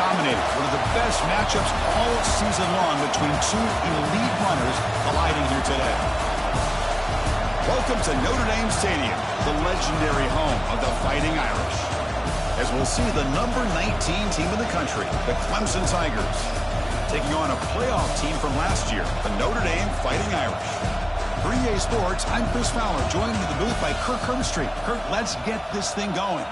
dominated. One of the best matchups all season long between two elite runners colliding here today. Welcome to Notre Dame Stadium, the legendary home of the Fighting Irish. As we'll see the number 19 team in the country, the Clemson Tigers, taking on a playoff team from last year, the Notre Dame Fighting Irish. For EA Sports, I'm Chris Fowler, joined in the booth by Kirk Herbstreit. Kirk, let's get this thing going.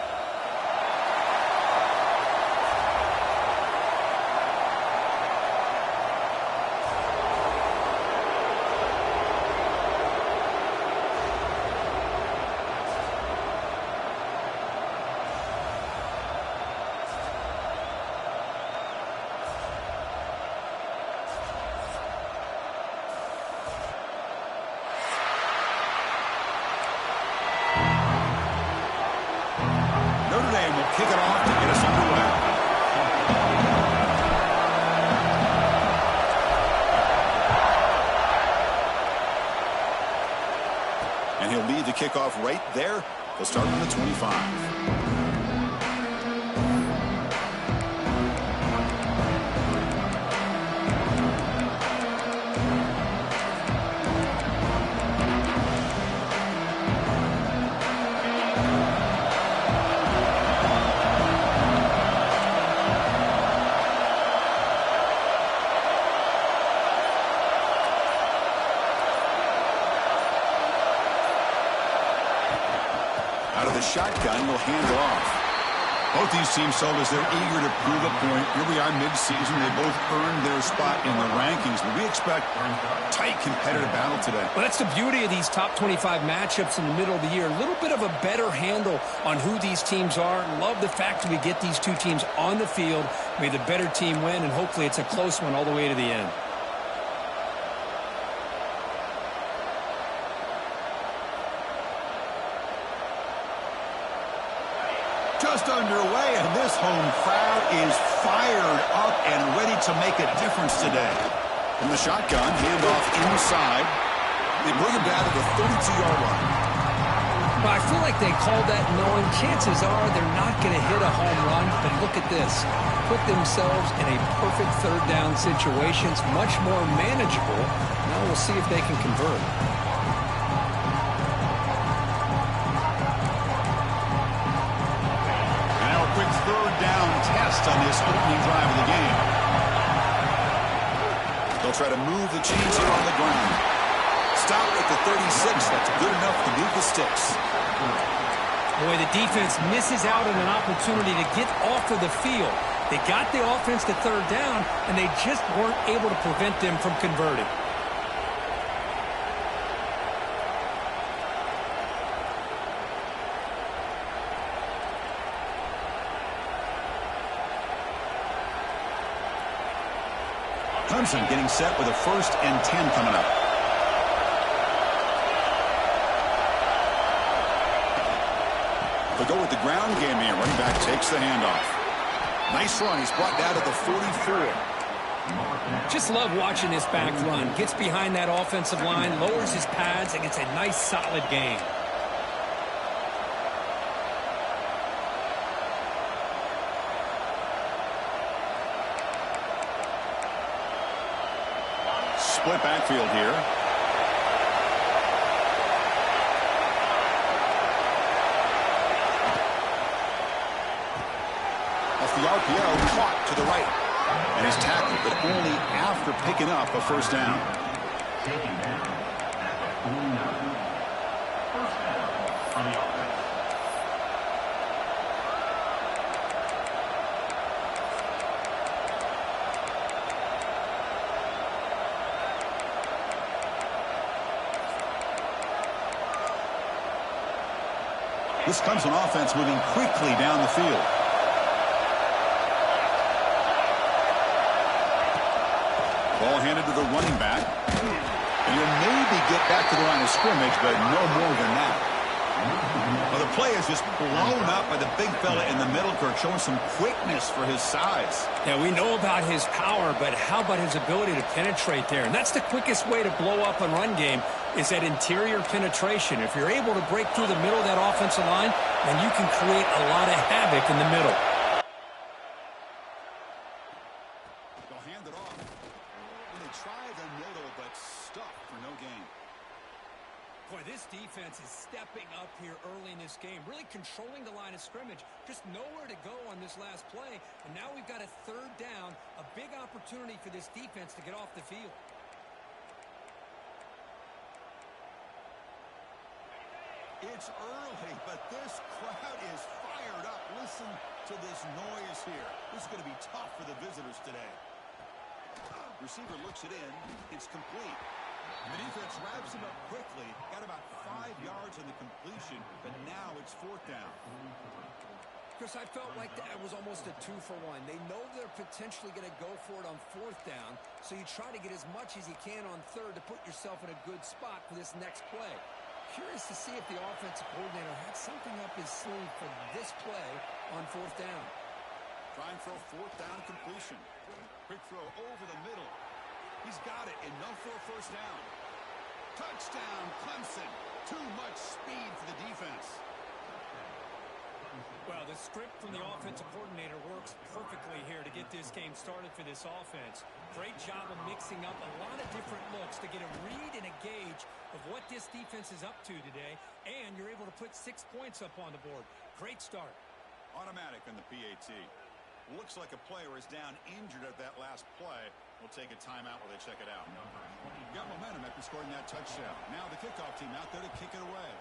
Kick it off to get us underway. And he'll lead the kickoff right there. He'll start on the 25. Out of the shotgun, will hand it off. Both these teams told us they're eager to prove a point. Here we are mid-season. They both earned their spot in the rankings, but we expect a tight competitive battle today. Well, that's the beauty of these top 25 matchups in the middle of the year. A little bit of a better handle on who these teams are. Love the fact that we get these two teams on the field. May the better team win, and hopefully it's a close one all the way to the end. Just underway, and this home crowd is fired up and ready to make a difference today. From the shotgun, handoff inside. They bring him down to the 32-yard line. Well, I feel like they called that knowing chances are they're not going to hit a home run, but look at this. Put themselves in a perfect third down situation. It's much more manageable. Now we'll see if they can convert. Third down test on this opening drive of the game. They'll try to move the chains here on the ground. Stop at the 36. That's good enough to move the sticks. Boy, the defense misses out on an opportunity to get off of the field. They got the offense to third down, and they just weren't able to prevent them from converting. Clemson getting set with a 1st and 10 coming up. They'll go with the ground game here. Running back takes the handoff. Nice run. He's brought down to the 44. Just love watching this back run. Gets behind that offensive line, lowers his pads, and gets a nice solid gain. Split backfield here. Off the RPO, caught to the right. And he's tackled, but only after picking up a 1st down. Taking down at the 49. 1st down on the offense. This Clemson offense moving quickly down the field. Ball handed to the running back. And he'll maybe get back to the line of scrimmage, but no more than that. Well, the play is just blown up by the big fella in the middle, Kirk, showing some quickness for his size. Yeah, we know about his power, but how about his ability to penetrate there? And that's the quickest way to blow up a run game, is that interior penetration. If you're able to break through the middle of that offensive line, then you can create a lot of havoc in the middle. up here early in this game, really controlling the line of scrimmage. Just nowhere to go on this last play, and now we've got a third down, a big opportunity for this defense to get off the field. It's early, but this crowd is fired up. Listen to this noise here. This is going to be tough for the visitors today. Receiver looks it in. It's complete. The defense wraps him up quickly. Got about 5 yards on the completion, but now it's fourth down. Chris, I felt like that was almost a 2-for-1. They know they're potentially going to go for it on fourth down, so you try to get as much as you can on third to put yourself in a good spot for this next play. Curious to see if the offensive coordinator had something up his sleeve for this play on fourth down. Trying for a fourth down completion. Quick throw over the middle. He's got it, enough for a first down. Touchdown, Clemson. Too much speed for the defense. Well, the script from the offensive coordinator works perfectly here to get this game started for this offense. Great job of mixing up a lot of different looks to get a read and a gauge of what this defense is up to today, and you're able to put 6 points up on the board. Great start. Automatic on the PAT. Looks like a player is down injured at that last play. We'll take a timeout while they check it out. Got momentum after scoring that touchdown. Now the kickoff team out there to kick it away.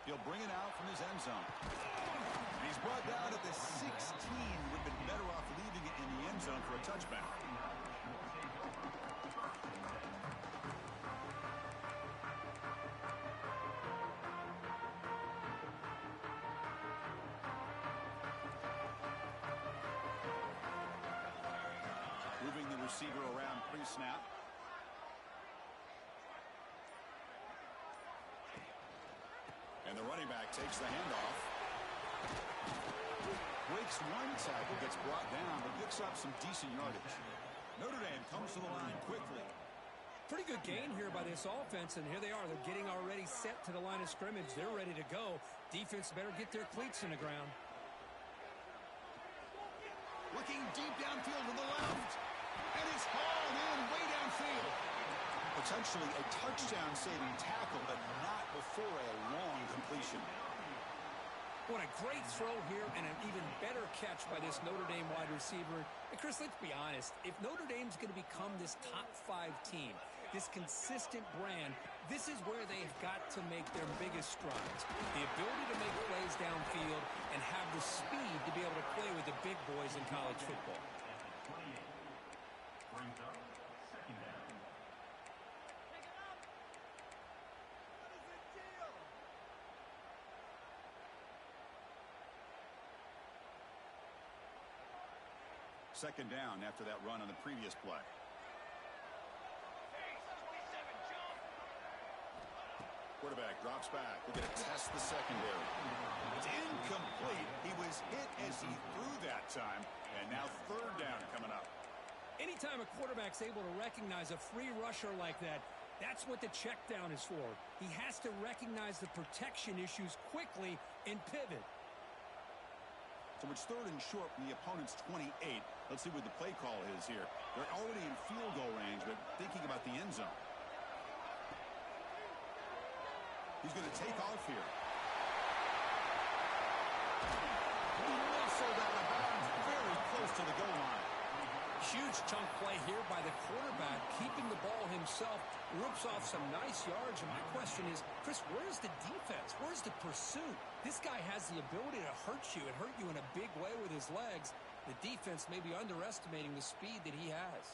He'll bring it out from his end zone. And he's brought down at the 16. Would have been better off leaving it in the end zone for a touchback. Moving the receiver around pre-snap. And the running back takes the handoff. Breaks one tackle, gets brought down, but picks up some decent yardage. Notre Dame comes to the line quickly. Pretty good gain here by this offense, and here they are. They're getting already set to the line of scrimmage. They're ready to go. Defense better get their cleats in the ground. Looking deep downfield to the left. And it's hauled in way downfield. Potentially a touchdown-saving tackle, but not before a long completion. What a great throw here and an even better catch by this Notre Dame wide receiver. And Chris, let's be honest. If Notre Dame's going to become this top 5 team, this consistent brand, this is where they've got to make their biggest strides. The ability to make plays downfield and have the speed to be able to play with the big boys in college football. 28 brings up second down. Second down after that run on the previous play. Quarterback drops back. We're going to test the secondary. It's incomplete. He was hit as he threw that time. And now third down coming up. Anytime a quarterback's able to recognize a free rusher like that, that's what the check down is for. He has to recognize the protection issues quickly and pivot. So it's third and short from the opponent's 28. Let's see what the play call is here. They're already in field goal range, but thinking about the end zone. He's going to take off here. He muscled out of bounds very close to the goal line. Huge chunk play here by the quarterback, keeping the ball himself, rips off some nice yards. And my question is, Chris, where's the defense? Where's the pursuit? This guy has the ability to hurt you and hurt you in a big way with his legs. The defense may be underestimating the speed that he has.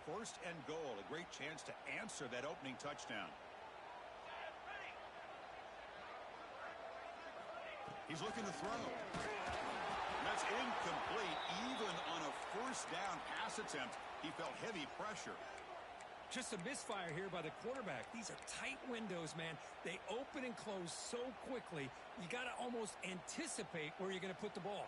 First and goal, a great chance to answer that opening touchdown. He's looking to throw. That's incomplete. Even on a first down pass attempt, he felt heavy pressure. Just a misfire here by the quarterback. These are tight windows, man. They open and close so quickly. You got to almost anticipate where you're going to put the ball.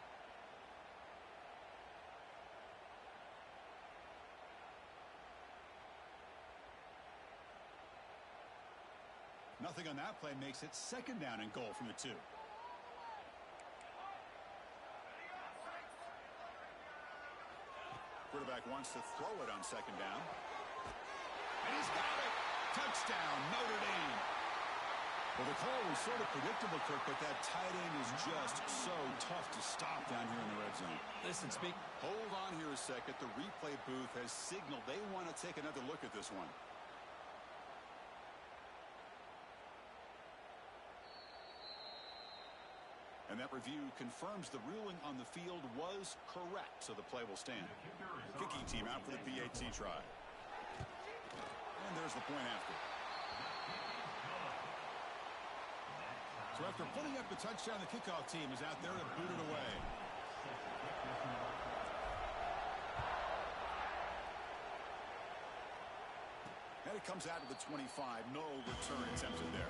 Nothing on that play makes it second down and goal from the 2. Quarterback quarterback wants to throw it on second down. And he's got it. Touchdown, Notre Dame. Well, the call was sort of predictable, Kirk, but that tight end is just so tough to stop down here in the red zone. Listen, speak. Hold on here a second. The replay booth has signaled they want to take another look at this one. And that review confirms the ruling on the field was correct, so the play will stand. Kicking team out for the PAT try. And there's the point after. So after putting up the touchdown, the kickoff team is out there to boot it away. And it comes out to the 25. No return attempted there.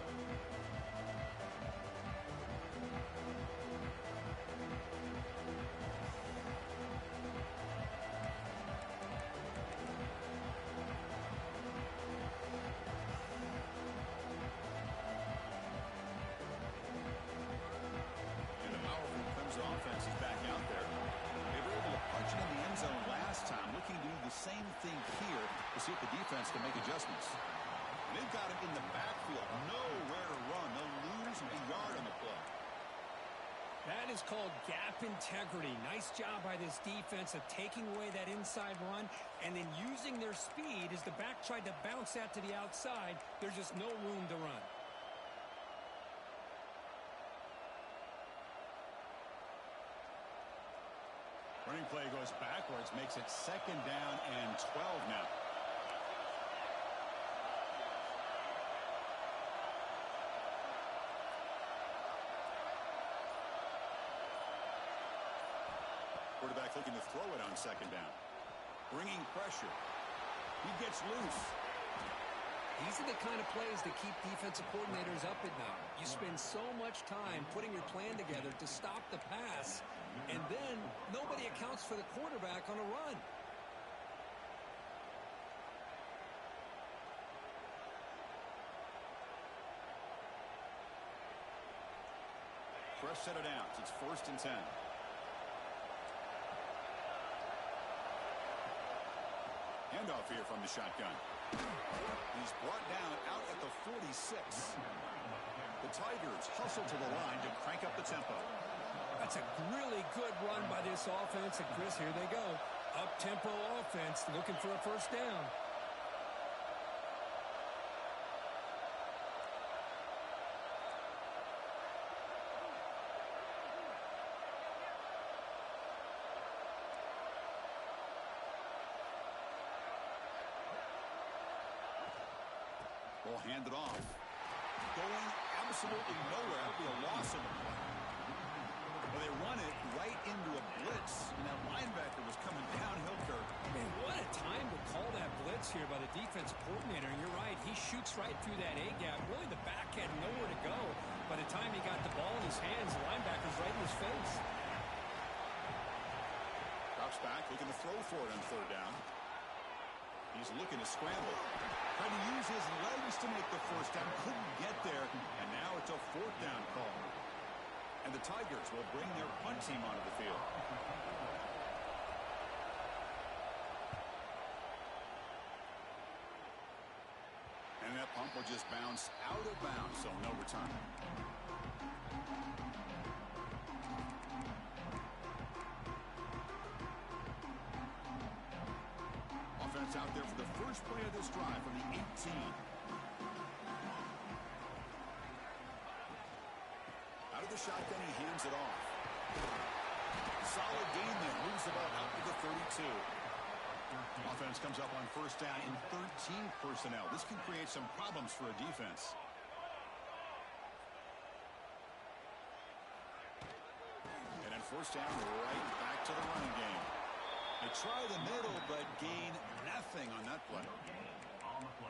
Offense is back out there. They were able to punch it in the end zone last time, looking to do the same thing here to see if the defense can make adjustments. And they've got it in the backfield. Nowhere to run. They'll lose a yard on the play. That is called gap integrity. Nice job by this defense of taking away that inside run and then using their speed as the back tried to bounce that to the outside. There's just no room to run. Running play goes backwards, makes it second down and 12 now. Quarterback looking to throw it on second down. Bringing pressure. He gets loose. These are the kind of plays that keep defensive coordinators up at night. You spend so much time putting your plan together to stop the pass, and then nobody accounts for the quarterback on a run. Fresh set of downs. It's 1st and 10. Handoff here from the shotgun. He's brought down out at the 46. The Tigers hustle to the line to crank up the tempo. That's a really good run by this offense. And Chris, here they go. Up-tempo offense looking for a first down. Ball handed off. Going absolutely nowhere. That'll be a loss of a play. Well, they run it right into a blitz, and that linebacker was coming downhill, Kirk. Man, what a time to call that blitz here by the defense coordinator. And you're right, he shoots right through that A-gap. Really, the back had nowhere to go. By the time he got the ball in his hands, the linebacker's right in his face. Drops back, looking to throw for it on third down. He's looking to scramble. Trying to use his legs to make the first down. Couldn't get there, and now it's a 4th down call. And the Tigers will bring their punt team onto the field. And that punt will just bounce out of bounds, so no return. Offense out there for the first play of this drive from the 18. Out of the shotgun, he hands it off. Solid gain there. Moves the ball out to the 32. Offense comes up on first down in 13 personnel. This can create some problems for a defense. And then first down, right back to the running game. They try the middle, but gain nothing on that play.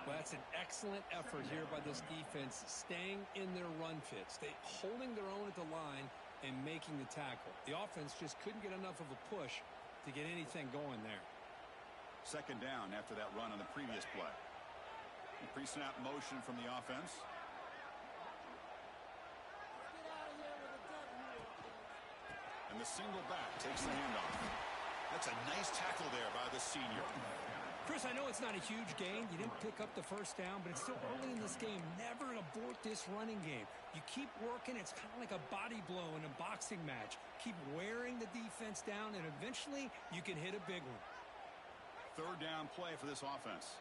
Well, that's an excellent effort here by this defense, staying in their run fits. They holding their own at the line and making the tackle. The offense just couldn't get enough of a push to get anything going there. Second down after that run on the previous play. Pre-snap motion from the offense. And the single back takes the handoff. That's a nice tackle there by the senior. Chris, I know it's not a huge gain. You didn't pick up the first down, but it's still early in this game. Never abort this running game. You keep working. It's kind of like a body blow in a boxing match. Keep wearing the defense down, and eventually you can hit a big one. Third down play for this offense.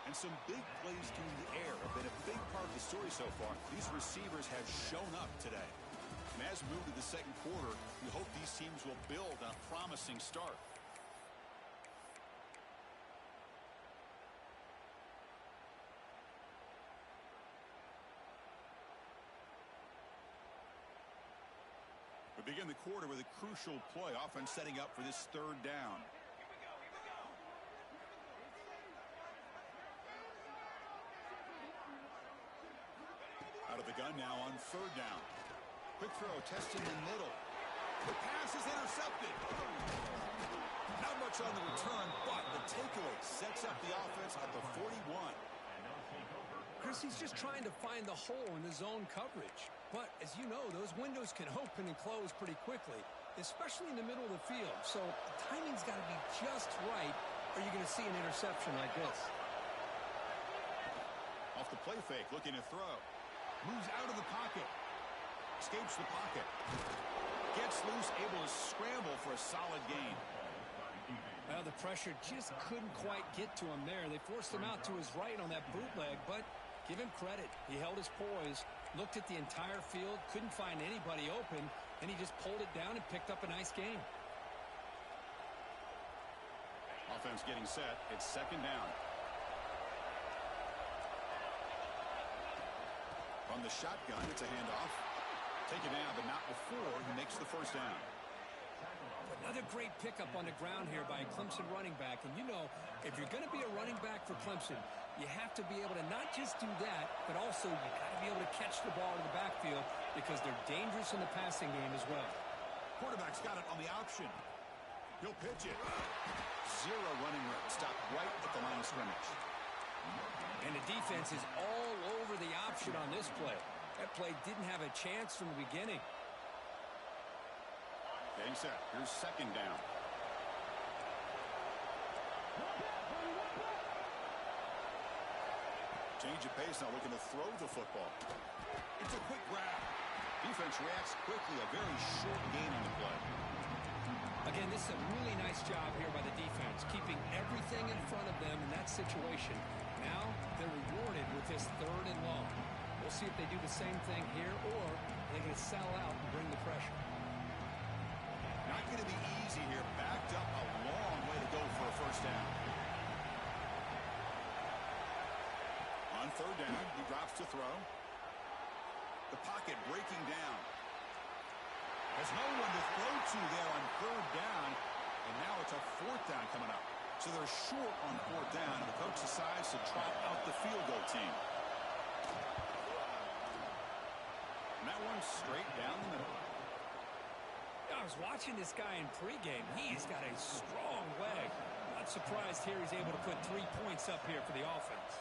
And some big plays through the air have been a big part of the story so far. These receivers have shown up today. And as we move to the second quarter, we hope these teams will build on a promising start. We begin the quarter with a crucial play, offense setting up for this third down. Out of the gun now on third down. Quick throw, testing the middle. The pass is intercepted. Not much on the return, but the takeaway sets up the offense at the 41. Chris, he's just trying to find the hole in the zone coverage. But, as you know, those windows can open and close pretty quickly, especially in the middle of the field. So the timing's got to be just right, or you're going to see an interception like this. Off the play fake, looking to throw. Moves out of the pocket. Escapes the pocket. Gets loose, able to scramble for a solid gain. Well, the pressure just couldn't quite get to him there. They forced him out to his right on that bootleg, but give him credit. He held his poise, looked at the entire field, couldn't find anybody open, and he just pulled it down and picked up a nice gain. Offense getting set. It's second down. From the shotgun, it's a handoff. Taken down, but not before he makes the first down. Another great pickup on the ground here by a Clemson running back. And you know, if you're going to be a running back for Clemson, you have to be able to not just do that, but also you got to be able to catch the ball in the backfield because they're dangerous in the passing game as well. Quarterback's got it on the option. He'll pitch it. Zero running room. Stopped right at the line of scrimmage. And the defense is all over the option on this play. That play didn't have a chance from the beginning. Getting set. Here's second down. Change of pace now, looking to throw the football. It's a quick grab. Defense reacts quickly. A very short gain on the play. Again, this is a really nice job here by the defense, keeping everything in front of them in that situation. Now they're rewarded with this third and long. We'll see if they do the same thing here or they can sell out and bring the pressure. Not going to be easy here. Backed up a long way to go for a first down. On third down, he drops to throw. The pocket breaking down. There's no one to throw to there on third down, and now it's a fourth down coming up. So they're short on fourth down, and the coach decides to trot out the field goal team. And that one's straight down the middle. I was watching this guy in pregame. He's got a strong leg. Not surprised here he's able to put 3 points up here for the offense.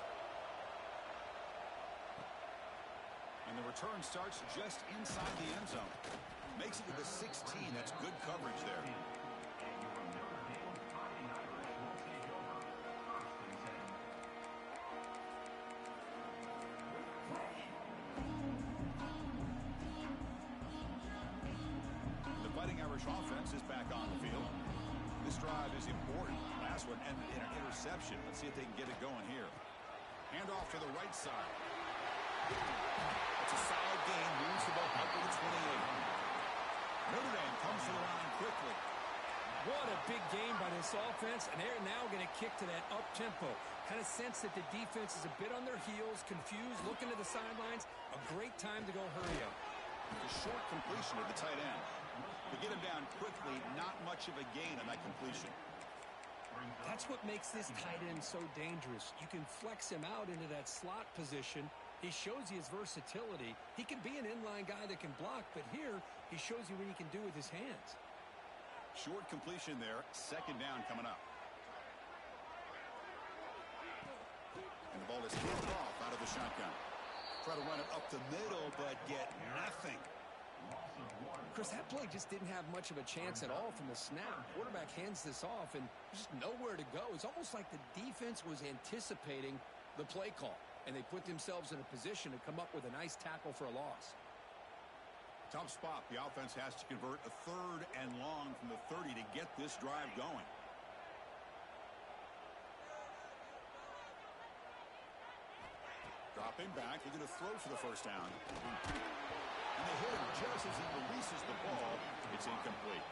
And the return starts just inside the end zone. Makes it to the 16. That's good coverage there. The Fighting Irish offense is back on the field. This drive is important. Last one ended in an interception. Let's see if they can get it going here. Handoff to the right side. It's a solid gain. Moves the ball up to the 28. Notre Dame comes to the line quickly. What a big game by this offense, and they're now going to kick to that up-tempo. Kind of sense that the defense is a bit on their heels, confused, looking to the sidelines. A great time to go hurry up. A short completion to the tight end. To get him down quickly, not much of a gain on that completion. That's what makes this tight end so dangerous. You can flex him out into that slot position. He shows you his versatility. He can be an inline guy that can block, but here he shows you what he can do with his hands. Short completion there. Second down coming up. And the ball is kicked off out of the shotgun. Try to run it up the middle, but get nothing. Chris, that play just didn't have much of a chance at all from the snap. Quarterback hands this off, and just nowhere to go. It's almost like the defense was anticipating the play call, and they put themselves in a position to come up with a nice tackle for a loss. Tough spot. The offense has to convert a 3rd and long from the 30 to get this drive going. Dropping back, looking to throw for the first down. And they hit him just as he releases the ball. It's incomplete.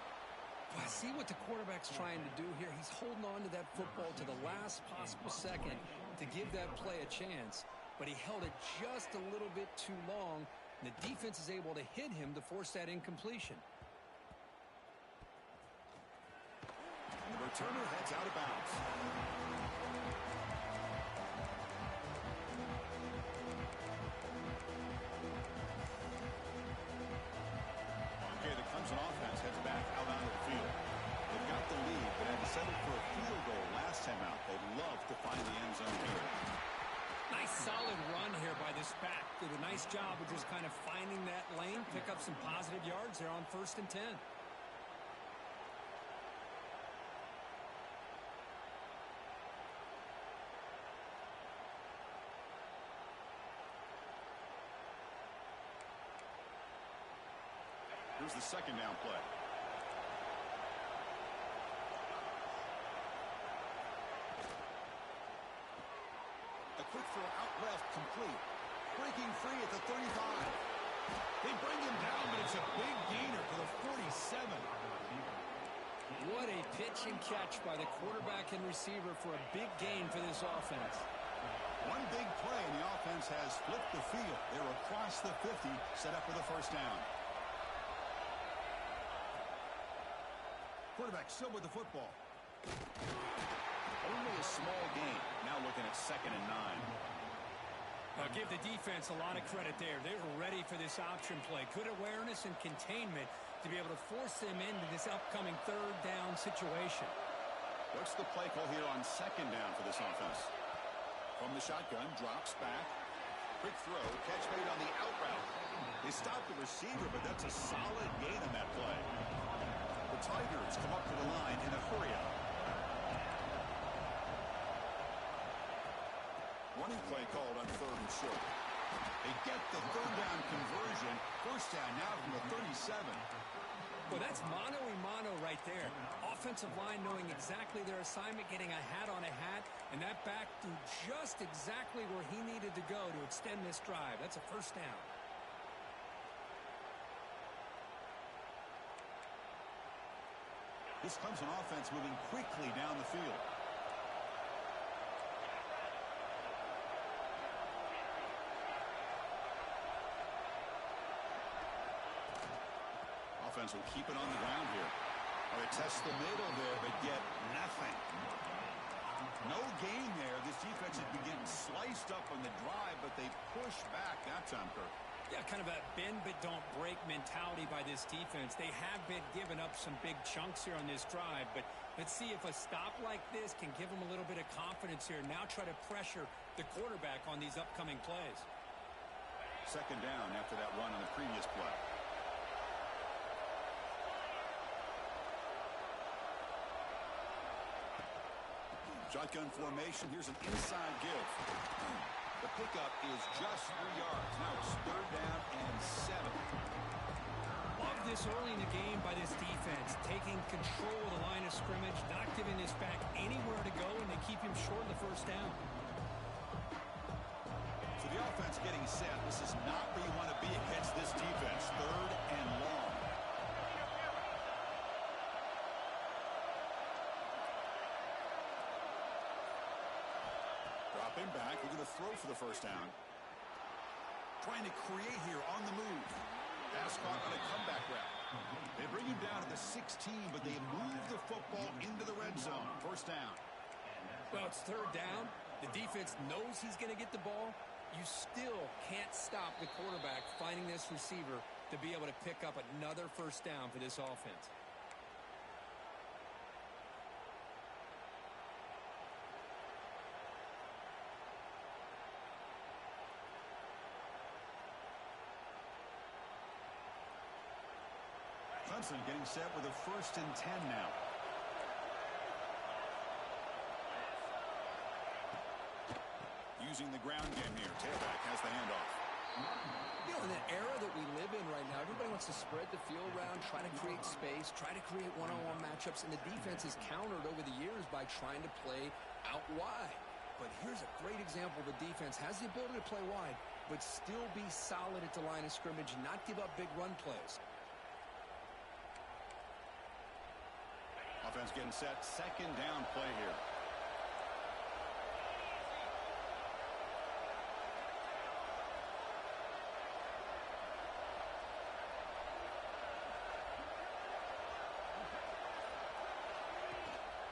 I see what the quarterback's trying to do here. He's holding on to that football to the last possible second to give that play a chance. But he held it just a little bit too long. And the defense is able to hit him to force that incompletion. And the returner heads out of bounds. Okay, the Clemson offense heads back out onto the field. They've got the lead, but had to settle for a field goal last time out. They'd love to find the end zone here. Nice solid run here by this back. Did a nice job of just kind of finding that lane, pick up some positive yards there on 1st and 10. Here's the 2nd down play. A quick throw out left, complete. Breaking free at the 35. They bring him down, but it's a big gainer for the 47. What a pitch and catch by the quarterback and receiver for a big gain for this offense. One big play, and the offense has flipped the field. They're across the 50, set up for the first down. Quarterback still with the football. Only a small gain. Now looking at 2nd and 9. I'll give the defense a lot of credit there. They were ready for this option play. Good awareness and containment to be able to force them into this upcoming 3rd down situation. What's the play call here on 2nd down for this offense? From the shotgun, drops back. Quick throw, catch made on the out route. They stopped the receiver, but that's a solid gain on that play. The Tigers come up to the line in a hurry-up. Running play called on 3rd and short. They get the 3rd down conversion. First down now from the 37. Well, that's mano-a-mano right there. Offensive line knowing exactly their assignment, getting a hat on a hat, and that back threw just exactly where he needed to go to extend this drive. That's a first down. This Clemson offense moving quickly down the field. Offense will keep it on the ground here. They test the middle there, but get nothing. No gain there. This defense has been getting sliced up on the drive, but they push back that time, Kirk. Yeah, kind of a bend but don't break mentality by this defense. They have been giving up some big chunks here on this drive, but let's see if a stop like this can give them a little bit of confidence here. Now try to pressure the quarterback on these upcoming plays. 2nd down after that run on the previous play. Shotgun formation. Here's an inside give. The pickup is just 3 yards. Now it's 3rd down and 7. Love this early in the game by this defense. Taking control of the line of scrimmage, not giving this back anywhere to go, and they keep him short of the first down. So the offense getting set. This is not where you want to be against this defense. 3rd and long. Dropping back, we're going to throw for the first down. Trying to create here on the move. Pass caught on a comeback route. They bring him down to the 16, but they move the football into the red zone. First down. Well, it's 3rd down. The defense knows he's going to get the ball. You still can't stop the quarterback finding this receiver to be able to pick up another first down for this offense. Clemson getting set with a 1st and 10 now. Using the ground game here. Tailback has the handoff. You know, in the era that we live in right now, everybody wants to spread the field around, try to create space, try to create one-on-one matchups, and the defense is countered over the years by trying to play out wide. But here's a great example. The defense has the ability to play wide, but still be solid at the line of scrimmage, not give up big run plays. Offense getting set. 2nd down play here.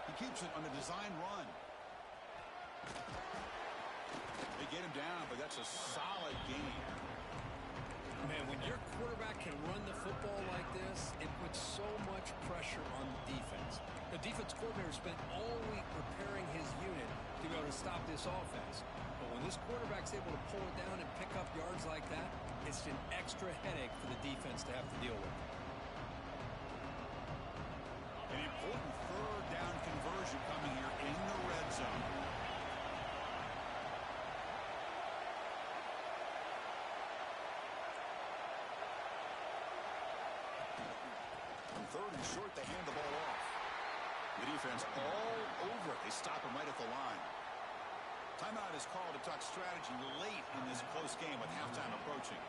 He keeps it on the design run. They get him down, but that's a solid game. Man, when your quarterback can run the football like this, it puts so much pressure on the defense. The defense coordinator spent all week preparing his unit to be able to stop this offense. But when this quarterback's able to pull it down and pick up yards like that, it's an extra headache for the defense to have to deal with. An important 3rd down conversion coming here in the red zone. On 3rd and short, they hand the ball off. The defense all over it. They stop him right at the line. Timeout is called to talk strategy late in this close game with halftime approaching.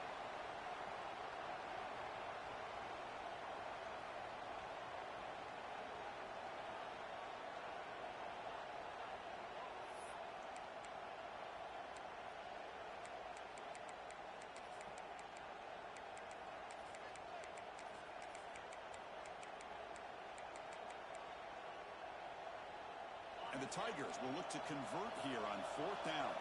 And the Tigers will look to convert here on 4th down.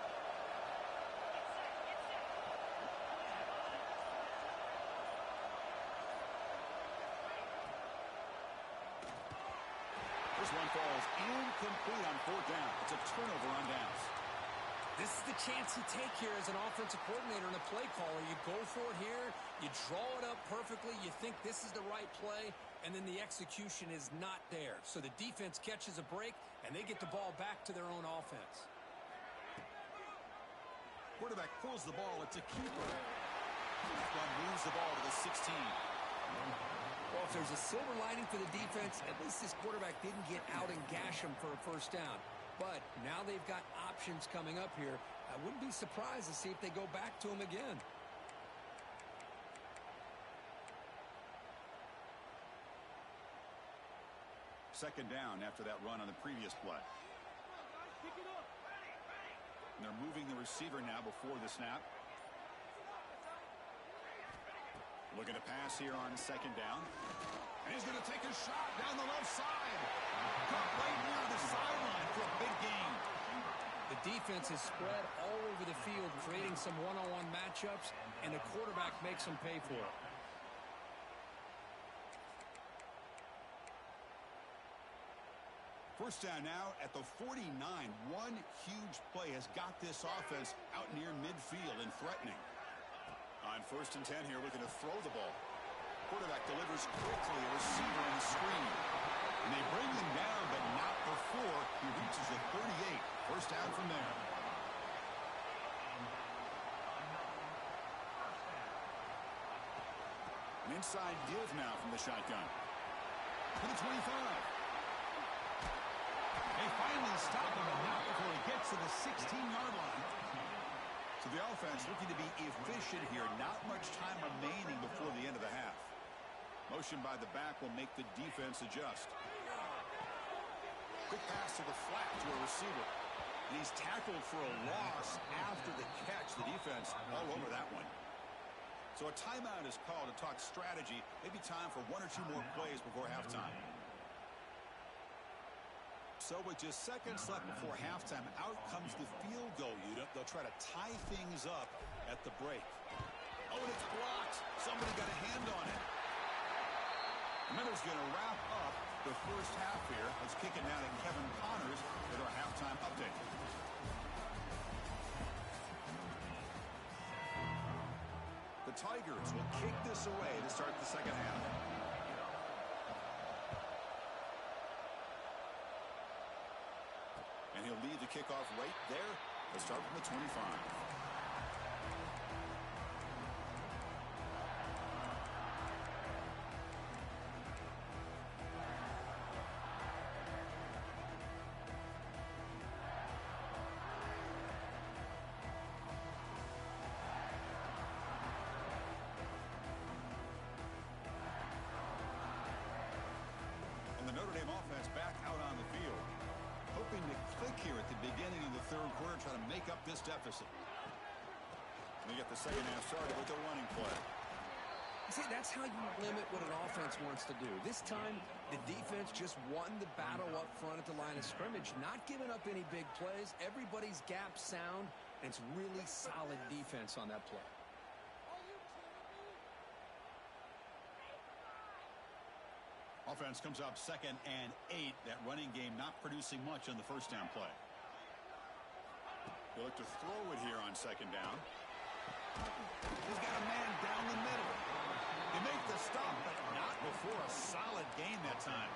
This one falls incomplete on 4th down. It's a turnover on downs. This is the chance you take here as an offensive coordinator and a play caller. You go for it here. You draw it up perfectly. You think this is the right play, and then the execution is not there. So the defense catches a break, and they get the ball back to their own offense. Quarterback pulls the ball. It's a keeper. This one moves the ball to the 16. Well, if there's a silver lining for the defense, at least this quarterback didn't get out and gash him for a 1st down. But now they've got options coming up here. I wouldn't be surprised to see if they go back to him again. Second down after that run on the previous play. And they're moving the receiver now before the snap. Looking to pass here on 2nd down. And he's going to take a shot down the left side. Caught right near the sideline for a big gain. The defense is spread all over the field, creating some one-on-one matchups, and the quarterback makes them pay for it. First down now at the 49. One huge play has got this offense out near midfield and threatening. On 1st and 10 here, looking to throw the ball. Quarterback delivers quickly, a receiver in the screen. And they bring him down, but not before he reaches the 38. First down from there. An inside give now from the shotgun. To the 25. They finally stop him, but not before he gets to the 16-yard line. So the offense looking to be efficient here. Not much time remaining before the end of the half. Motion by the back will make the defense adjust. Quick pass to the flat to a receiver. And he's tackled for a loss after the catch. The defense all over that one. So a timeout is called to talk strategy. Maybe time for 1 or 2 more plays before halftime. So with just seconds left before halftime, out comes the field goal unit. They'll try to tie things up at the break. Oh, and it's blocked. Somebody got a hand on it. Miller's going to wrap up the first half here. Let's kick it down to Kevin Connors with our halftime update. The Tigers will kick this away to start the second half. And he'll lead the kickoff right there. Let's start from the 25. Notre Dame offense back out on the field, hoping to click here at the beginning of the third quarter, try to make up this deficit. They get the second half started with a running play. See, that's how you limit what an offense wants to do. This time, the defense just won the battle up front at the line of scrimmage, not giving up any big plays. Everybody's gap sound, and it's really solid defense on that play. Offense comes up 2nd and 8. That running game not producing much on the first down play. He'll look to throw it here on 2nd down. He's got a man down the middle. They make the stop, but not before a solid gain that time.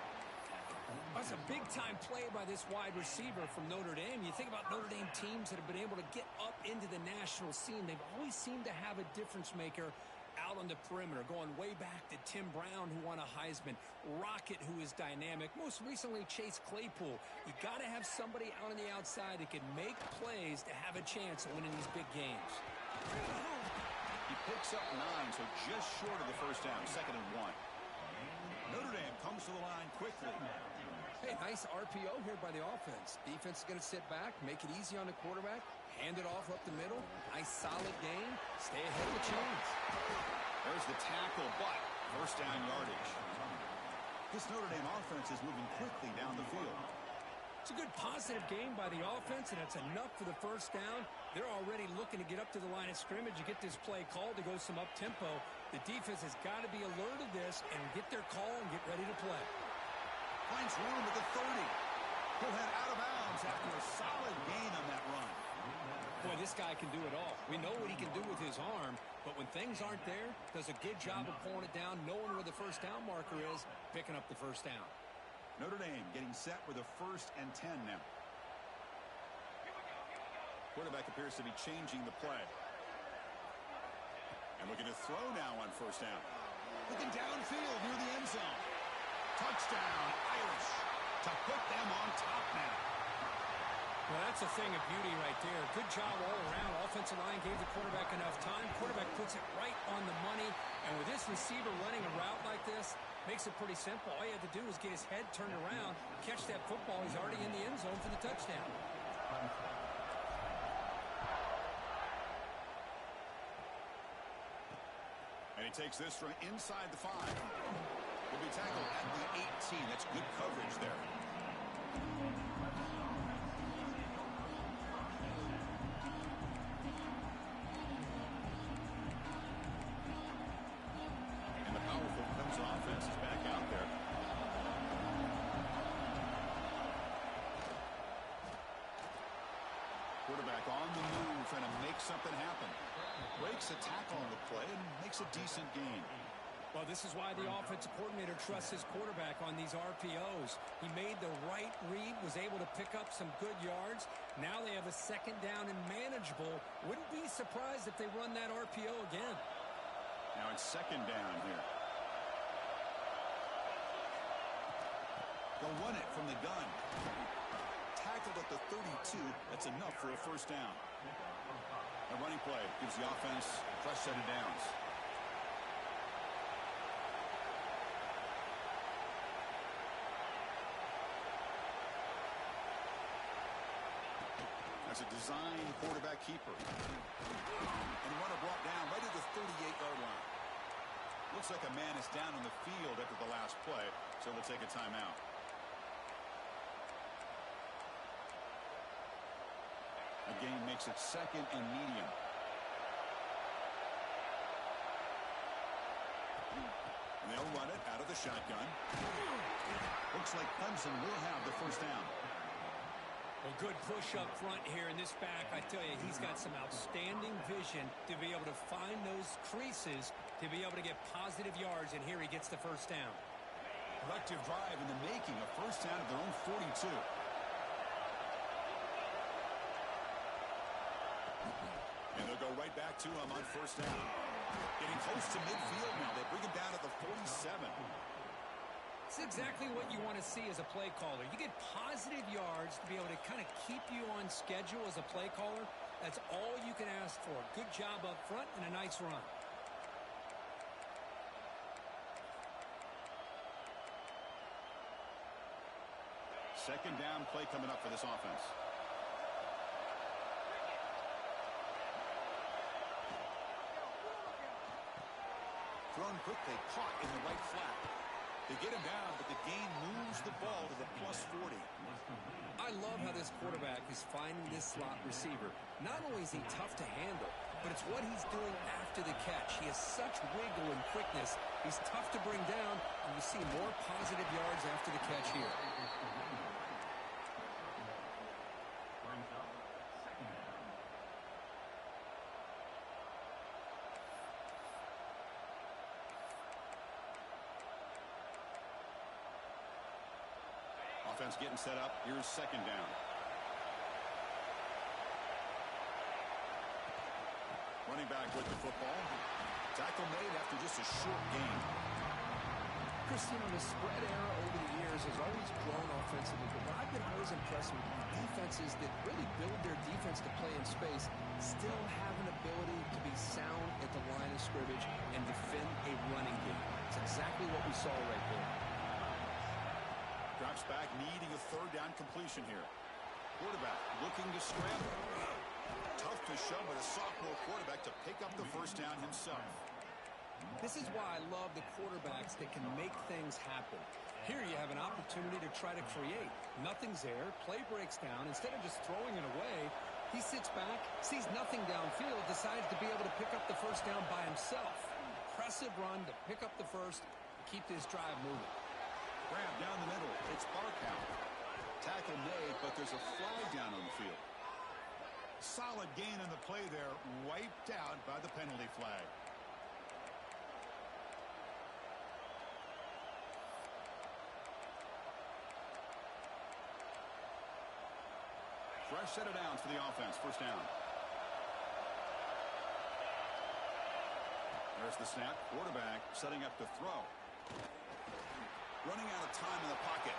That's a big-time play by this wide receiver from Notre Dame. You think about Notre Dame teams that have been able to get up into the national scene. They've always seemed to have a difference maker out on the perimeter, going way back to Tim Brown, who won a Heisman, Rocket, who is dynamic, most recently Chase Claypool. You got to have somebody out on the outside that can make plays to have a chance of winning these big games. He picks up 9, so just short of the first down, 2nd and 1. Notre Dame comes to the line quickly. Hey, nice RPO here by the offense. Defense is going to sit back, make it easy on the quarterback, hand it off up the middle. Nice solid gain. Stay ahead of the chains. There's the tackle, but first down yardage. This Notre Dame offense is moving quickly down the field. It's a good positive game by the offense, and it's enough for the first down. They're already looking to get up to the line of scrimmage and get this play called to go some up-tempo. The defense has got to be alert of this and get their call and get ready to play. Finds room at the 30. He'll head out of bounds after a solid gain on that run. Boy, this guy can do it all. We know what he can do with his arm, but when things aren't there, does a good job of pulling it down, knowing where the first down marker is, picking up the first down. Notre Dame getting set with a 1st and 10 now. Quarterback appears to be changing the play. And looking to throw now on first down. Looking downfield near the end zone. Touchdown, Irish, to put them on top now. Well, that's a thing of beauty right there. Good job all around. Offensive line gave the quarterback enough time. Quarterback puts it right on the money. And with this receiver running a route like this, makes it pretty simple. All you have to do is get his head turned around, catch that football. He's already in the end zone for the touchdown. And he takes this from inside the 5. He'll be tackled at the 18. That's good coverage there. Clemson offense is back out there. Quarterback on the move, trying to make something happen. Breaks a tackle on the play and makes a decent gain. Well, this is why the offensive coordinator trusts his quarterback on these RPOs. He made the right read, was able to pick up some good yards. Now they have a 2nd down and manageable. Wouldn't be surprised if they run that RPO again. Now it's 2nd down here. They'll run it from the gun. Tackled at the 32. That's enough for a first down. A running play gives the offense a fresh set of downs. That's a designed quarterback keeper. And the runner brought down right at the 38-yard line. Looks like a man is down on the field after the last play, so they'll take a timeout. A gain makes it 2nd and medium. And they'll run it out of the shotgun. Looks like Clemson will have the first down. Well, good push up front here in this back. I tell you, he's got some outstanding vision to be able to find those creases to be able to get positive yards, and here he gets the first down. Productive drive in the making, a first down at their own 42. right back to him on first down. Getting close to midfield now. They bring him down at the 47. It's exactly what you want to see as a play caller. You get positive yards to be able to kind of keep you on schedule as a play caller. That's all you can ask for. Good job up front and a nice run. Second down play coming up for this offense. Thrown quickly, caught in the right flat. They get him down, but the gain moves the ball to the +40. I love how this quarterback is finding this slot receiver. Not only is he tough to handle, but it's what he's doing after the catch. He has such wiggle and quickness. He's tough to bring down, and you see more positive yards after the catch here. Brings up second down. Offense getting set up. Here's second down. Running back with the football. Tackle made after just a short gain. Christian, the spread era over the years has always grown offensively, but what I've been always impressed with defenses that really build their defense to play in space still have an ability to be sound at the line of scrimmage and defend a running game. It's exactly what we saw right there. Drops back, needing a third down completion here. Quarterback looking to scramble. Tough to show, but a sophomore quarterback to pick up the first down himself. This is why I love the quarterbacks that can make things happen. Here you have an opportunity to try to create. Nothing's there. Play breaks down. Instead of just throwing it away, he sits back, sees nothing downfield, decides to be able to pick up the first down by himself. Impressive run to pick up the first and keep this drive moving. Grab down the middle. It's Barkow. Tackle made, but there's a flag down on the field. Solid gain on the play there, wiped out by the penalty flag. Fresh set of downs for the offense. First down. There's the snap. Quarterback setting up to throw. Running out of time in the pocket.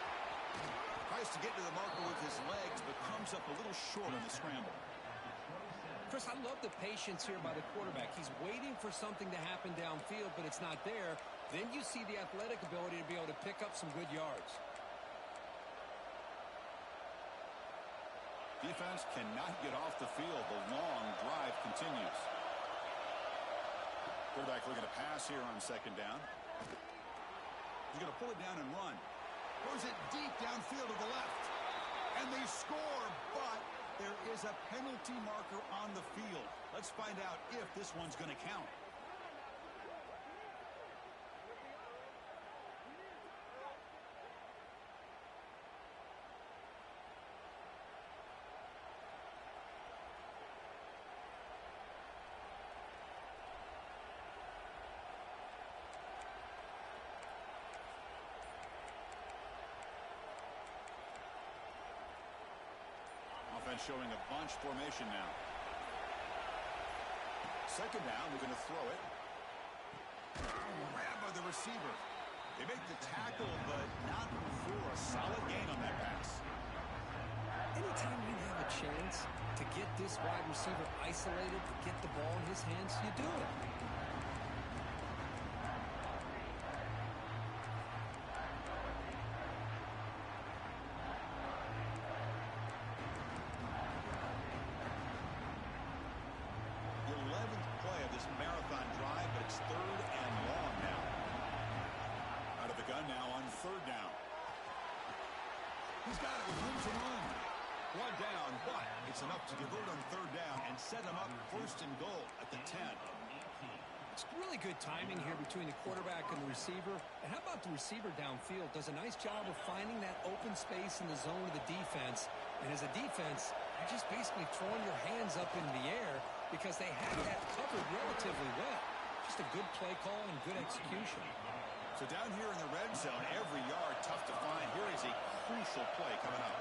Tries to get to the marker with his legs, but comes up a little short on the scramble. Chris, I love the patience here by the quarterback. He's waiting for something to happen downfield, but it's not there. Then you see the athletic ability to be able to pick up some good yards. Defense cannot get off the field. The long drive continues. Quarterback looking to pass here on second down. He's going to pull it down and run. Throws it deep downfield to the left. And they score, but there is a penalty marker on the field. Let's find out if this one's going to count. Offense showing a bunch formation now. Second down, we're going to throw it. Grab by the receiver. They make the tackle, but not for a solid gain on that pass. Anytime you have a chance to get this wide receiver isolated, to get the ball in his hands, you do it. Marathon drive, but it's third and long now. Out of the gun now on third down. He's got it with room to run. One down, but it's enough to convert on third down and set him up first and goal at the 10. It's really good timing here between the quarterback and the receiver. And how about the receiver downfield? Does a nice job of finding that open space in the zone of the defense. And as a defense, you're just basically throwing your hands up in the air because they have that covered relatively well. Just a good play call and good execution. So down here in the red zone, every yard tough to find. Here is a crucial play coming up.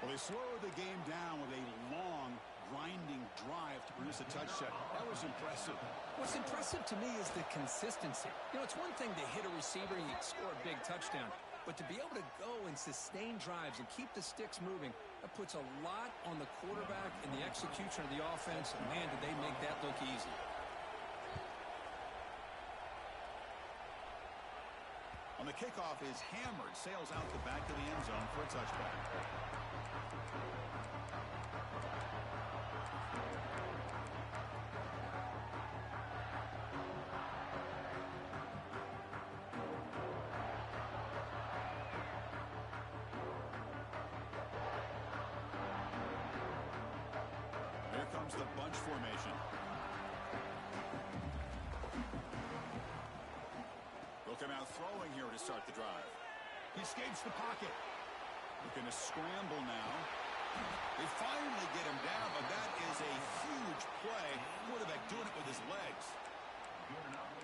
Well, they slowed the game down with a long, grinding drive to produce a touchdown. That was impressive. What's impressive to me is the consistency. You know, it's one thing to hit a receiver and you score a big touchdown, but to be able to go and sustain drives and keep the sticks moving, that puts a lot on the quarterback and the execution of the offense. And, man, did they make that look easy. On the kickoff is hammered, sails out the back of the end zone for a touchback. Here comes the bunch formation. They'll come out throwing here to start the drive. He escapes the pocket. Looking to scramble now. They finally get him down, but that is a huge play. Quarterback doing it with his legs.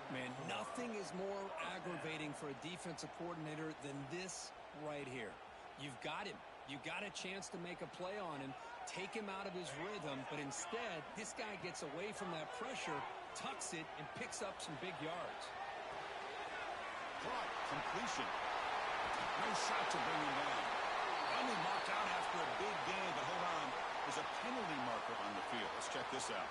Man, nothing is more aggravating for a defensive coordinator than this right here. You've got him. You got a chance to make a play on him, take him out of his rhythm, but instead, this guy gets away from that pressure, tucks it, and picks up some big yards. Caught, completion. No shot to bring him down. Finally marked out after a big gain, but hold on. There's a penalty marker on the field. Let's check this out.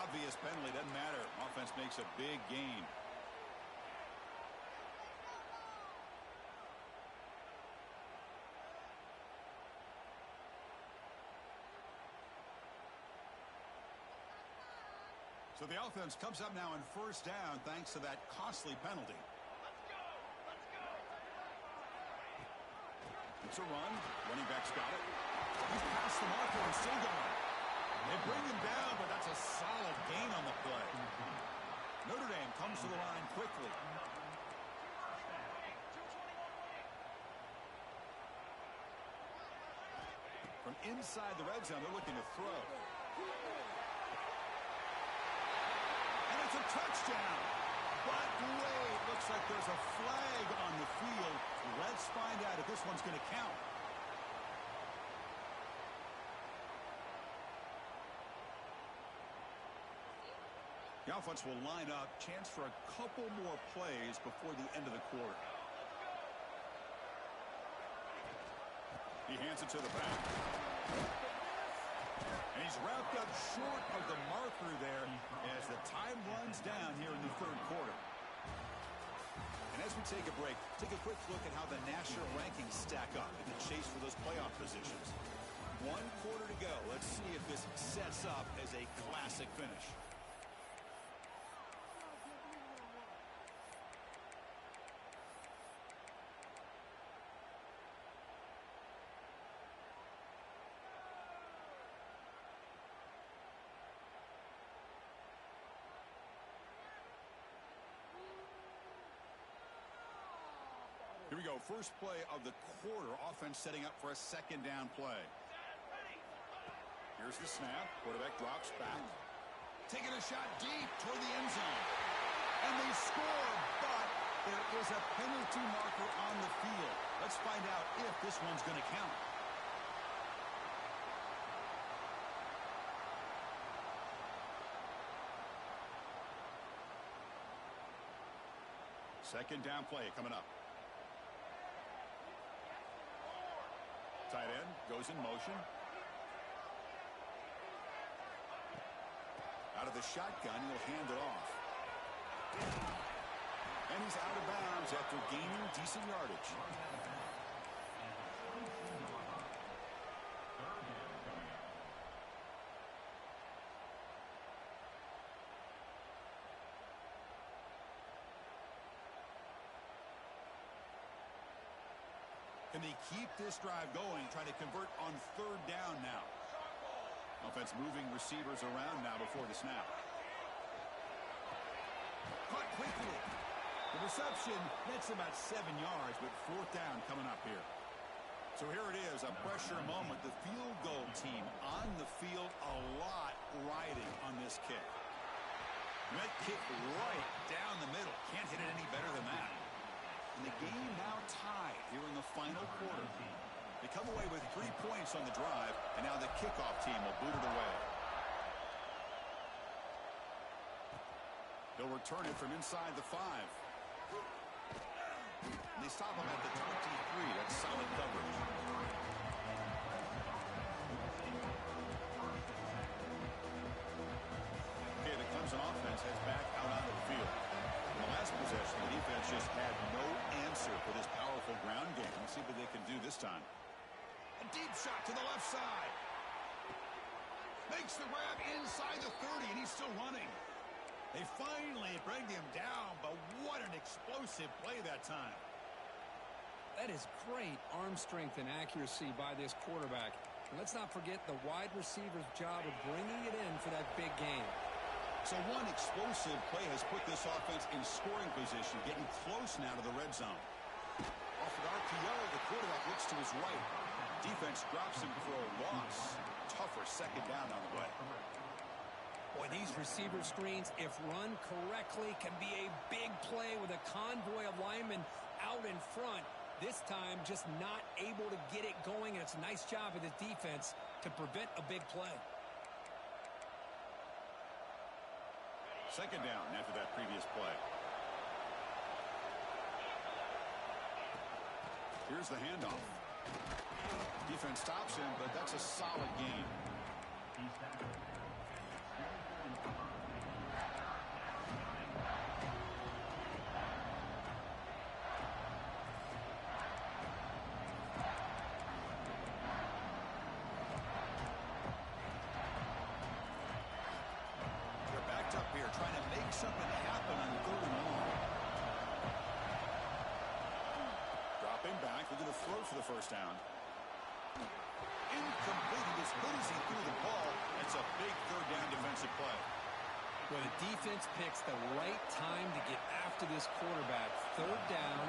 Obvious penalty, doesn't matter. Offense makes a big gain. So the offense comes up now in first down thanks to that costly penalty. It's a run. Running back's got it. He's past the marker and still going. They bring him down, but that's a solid gain on the play. Notre Dame comes to the line quickly. From inside the red zone, they're looking to throw. And it's a touchdown. But wait, looks like there's a flag on the field. Let's find out if this one's going to count. The offense will line up. Chance for a couple more plays before the end of the quarter. He hands it to the back. And he's wrapped up short of the marker there as the time runs down here in the third quarter. And as we take a break, take a quick look at how the national rankings stack up in the chase for those playoff positions. 1 quarter to go. Let's see if this sets up as a classic finish. Here we go. First play of the quarter. Offense setting up for a second down play. Here's the snap. Quarterback drops back. Taking a shot deep toward the end zone. And they score, but there is a penalty marker on the field. Let's find out if this one's going to count. Second down play coming up. Tight end goes in motion. Out of the shotgun, he'll hand it off. And he's out of bounds after gaining decent yardage. Can they keep this drive going, trying to convert on third down now? Offense moving receivers around now before the snap. Caught quickly. The reception nets about 7 yards, but fourth down coming up here. So here it is, a pressure moment. The field goal team on the field, a lot riding on this kick. And that kick right down the middle. Can't hit it any better than that. And the game now tied here in the final quarter. They come away with 3 points on the drive, and now the kickoff team will boot it away. They'll return it from inside the 5. And they stop him at the 23. That's solid coverage. Okay, the Clemson offense heads back out onto the field. In the last possession, the defense just had no answer for this powerful ground game. Let's see what they can do this time. A deep shot to the left side. Makes the grab inside the 30, and he's still running. They finally bring him down, but what an explosive play that time. That is great arm strength and accuracy by this quarterback. And let's not forget the wide receiver's job of bringing it in for that big game. So one explosive play has put this offense in scoring position, getting close now to the red zone. Off an RPO, the quarterback looks to his right. Defense drops him for a loss. Tougher second down on the way. Boy, these receiver screens, if run correctly, can be a big play with a convoy of linemen out in front. This time, just not able to get it going, and it's a nice job of the defense to prevent a big play. Second down after that previous play. Here's the handoff. Defense stops him, but that's a solid gain. They're backed up here, trying to make something happen on 3rd and long. Dropping back, they're going to throw for the first down. Incomplete. As good as he threw the ball, it's a big 3rd down defensive play. Well, the defense picks the right time to get after this quarterback. 3rd down,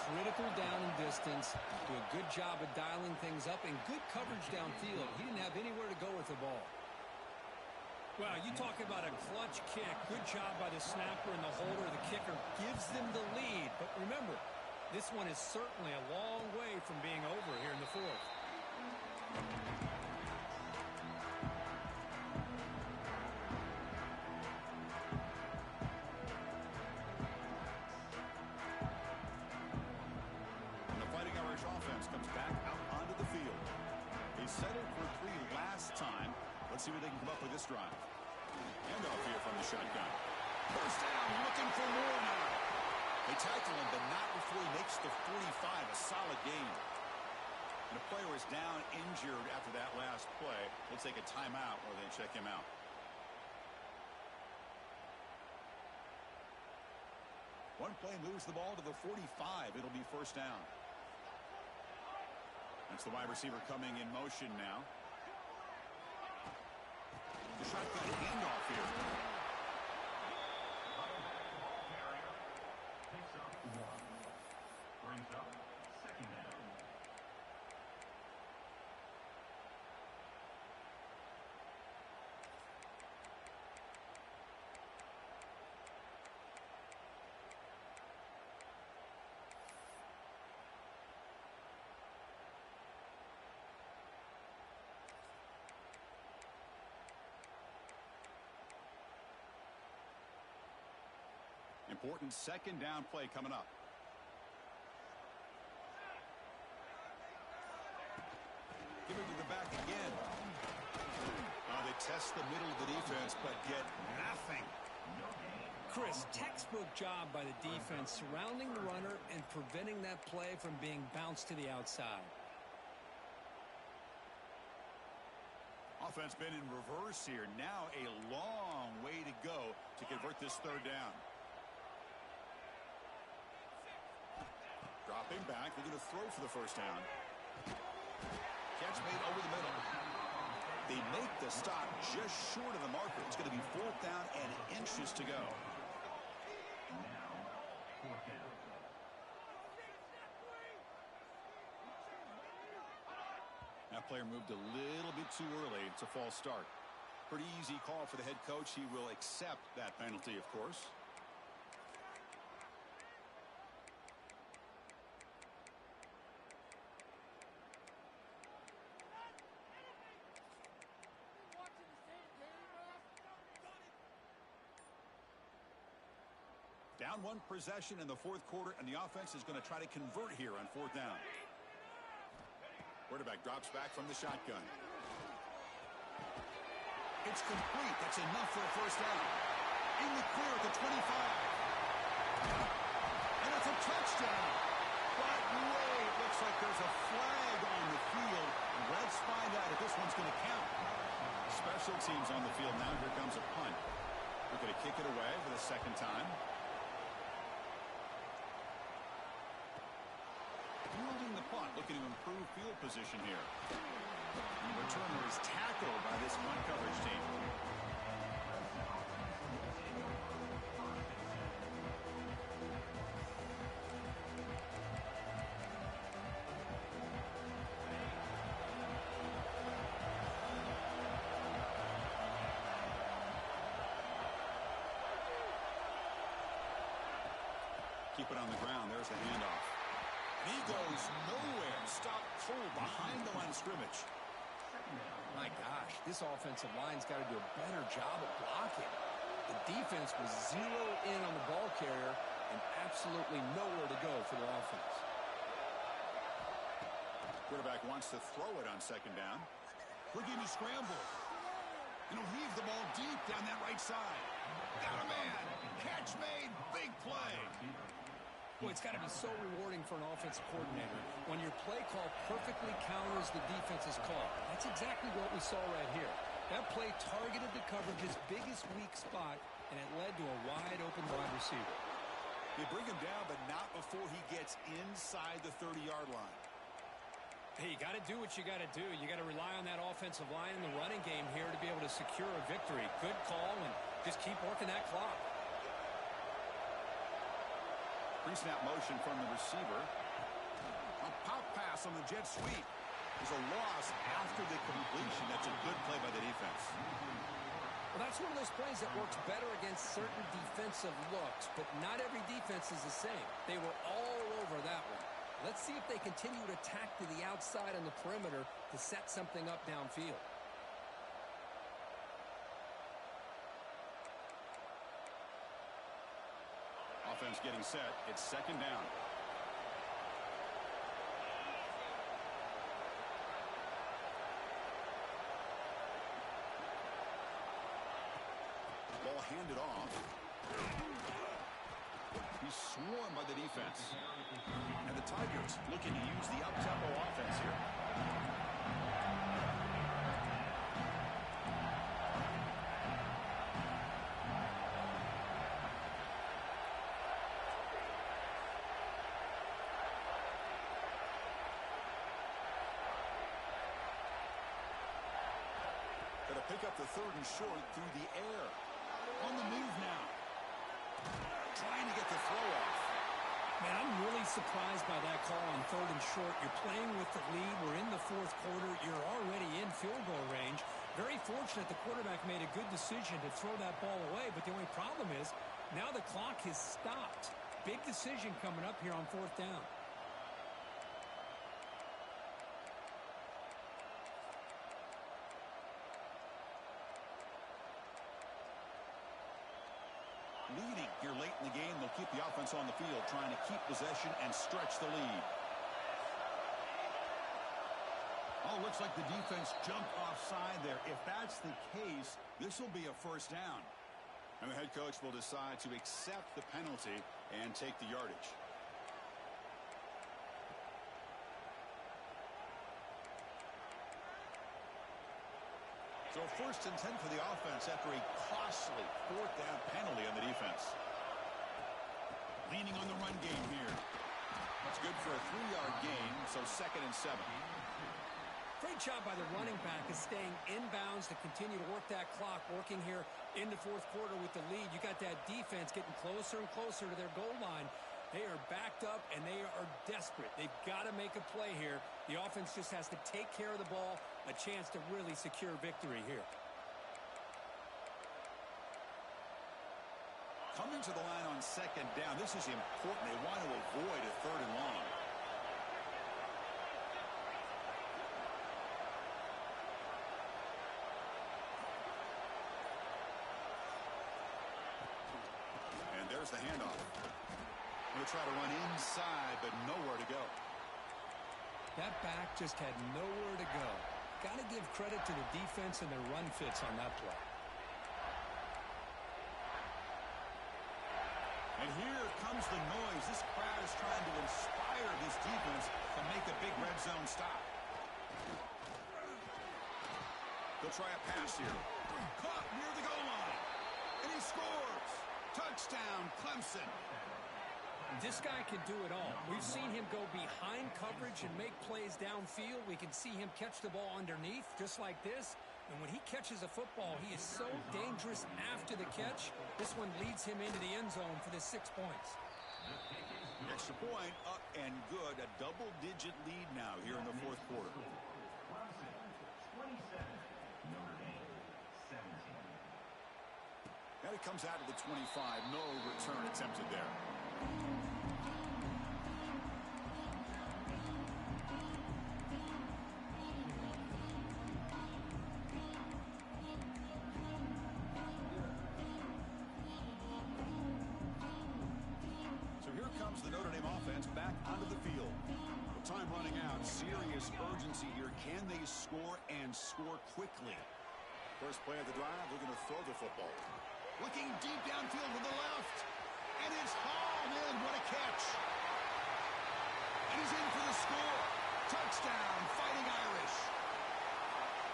critical down and distance. Do a good job of dialing things up and good coverage downfield. He didn't have anywhere to go with the ball. Well, you talk about a clutch kick. Good job by the snapper and the holder. The kicker gives them the lead. But remember, this one is certainly a long way from being over here in the 4th. Comes back out onto the field. They settled for 3 last time. Let's see what they can come up with this drive. Handoff here from the shotgun. First down, looking for more now. They tackle him, but not before he makes the 45. A solid gain. And the player is down injured after that last play. They'll take a timeout or they check him out. One play moves the ball to the 45. It'll be first down. That's the wide receiver coming in motion now. The shotgun handoff here. Picks up 1. Brings up 2nd down. Important 2nd down play coming up. Give it to the back again. They test the middle of the defense, but get nothing. Chris, textbook job by the defense surrounding the runner and preventing that play from being bounced to the outside. Offense been in reverse here. Now a long way to go to convert this 3rd down. Dropping back. They're going to throw for the first down. Catch made over the middle. They make the stop just short of the marker. It's going to be 4th down and inches to go. Now, 4th down. That player moved a little bit too early. It's a false start. Pretty easy call for the head coach. He will accept that penalty, of course. down one possession in the fourth quarter, and the offense is going to try to convert here on fourth down. Quarterback drops back from the shotgun. It's complete. That's enough for a first down. In the clear at the 25. And it's a touchdown. But wait, it looks like there's a flag on the field. Let's find out if this one's going to count. Special teams on the field now. Here comes a punt. We're going to kick it away for the second time. Fielding the punt, looking to improve field position here. The returner is tackled by this punt coverage team. Keep it on the ground. There's the handoff. He goes nowhere. Stopped cold behind the line of scrimmage. My gosh, this offensive line's got to do a better job of blocking. The defense was zeroed in on the ball carrier and absolutely nowhere to go for the offense. Quarterback wants to throw it on second down. Looking to scramble. And he'll heave the ball deep down that right side. Got a man. Catch made. Big play. Boy, it's got to be so rewarding for an offensive coordinator when your play call perfectly counters the defense's call. That's exactly what we saw right here. That play targeted the coverage's biggest weak spot, and it led to a wide-open wide receiver. They bring him down, but not before he gets inside the 30-yard line. Hey, you got to do what you got to do. You got to rely on that offensive line in the running game here to be able to secure a victory. Good call, and just keep working that clock. Pre-snap motion from the receiver. A pop pass on the jet sweep. There's a loss after the completion. That's a good play by the defense. Well, that's one of those plays that works better against certain defensive looks, but not every defense is the same. They were all over that one. Let's see if they continue to attack to the outside on the perimeter to set something up downfield. Offense getting set. It's second down. Ball handed off. He's swarmed by the defense. And the Tigers looking to use the up-tempo offense here. Going to pick up the third and short through the air. On the move now. Trying to get the throw off. Man, I'm really surprised by that call on third and short. You're playing with the lead. We're in the fourth quarter. You're already in field goal range. Very fortunate the quarterback made a good decision to throw that ball away, but the only problem is now the clock has stopped. Big decision coming up here on fourth down. Leading here late in the game. They'll keep the offense on the field, trying to keep possession and stretch the lead. Oh, looks like the defense jumped offside there. If that's the case, this will be a first down. And the head coach will decide to accept the penalty and take the yardage. So first and 10 for the offense after a costly fourth down penalty on the defense. Leaning on the run game here. That's good for a 3-yard gain, so second and 7. Great job by the running back is staying inbounds to continue to work that clock, working here in the fourth quarter with the lead. You got that defense getting closer and closer to their goal line. They are backed up, and they are desperate. They've got to make a play here. The offense just has to take care of the ball, a chance to really secure victory here. Coming to the line on second down. This is important. They want to avoid a third and long. And there's the handoff. He'll try to run inside, but nowhere to go. That back just had nowhere to go. Got to give credit to the defense and their run fits on that play. And here comes the noise. This crowd is trying to inspire this defense to make a big red zone stop. They'll try a pass here. Caught near the goal line. And he scores. Touchdown, Clemson. This guy can do it all. We've seen him go behind coverage and make plays downfield. We can see him catch the ball underneath, just like this. And when he catches a football, he is so dangerous after the catch. This one leads him into the end zone for the 6 points. Extra point, up and good. A double-digit lead now here in the fourth quarter. Clemson, 27. Notre Dame, 17. And it comes out of the 25. No return attempted there. The Notre Dame offense back onto the field. With time running out, serious urgency here. Can they score and score quickly? First play of the drive, they're going to throw the football. Looking deep downfield to the left. And it's hauled in. What a catch. And he's in for the score. Touchdown, Fighting Irish.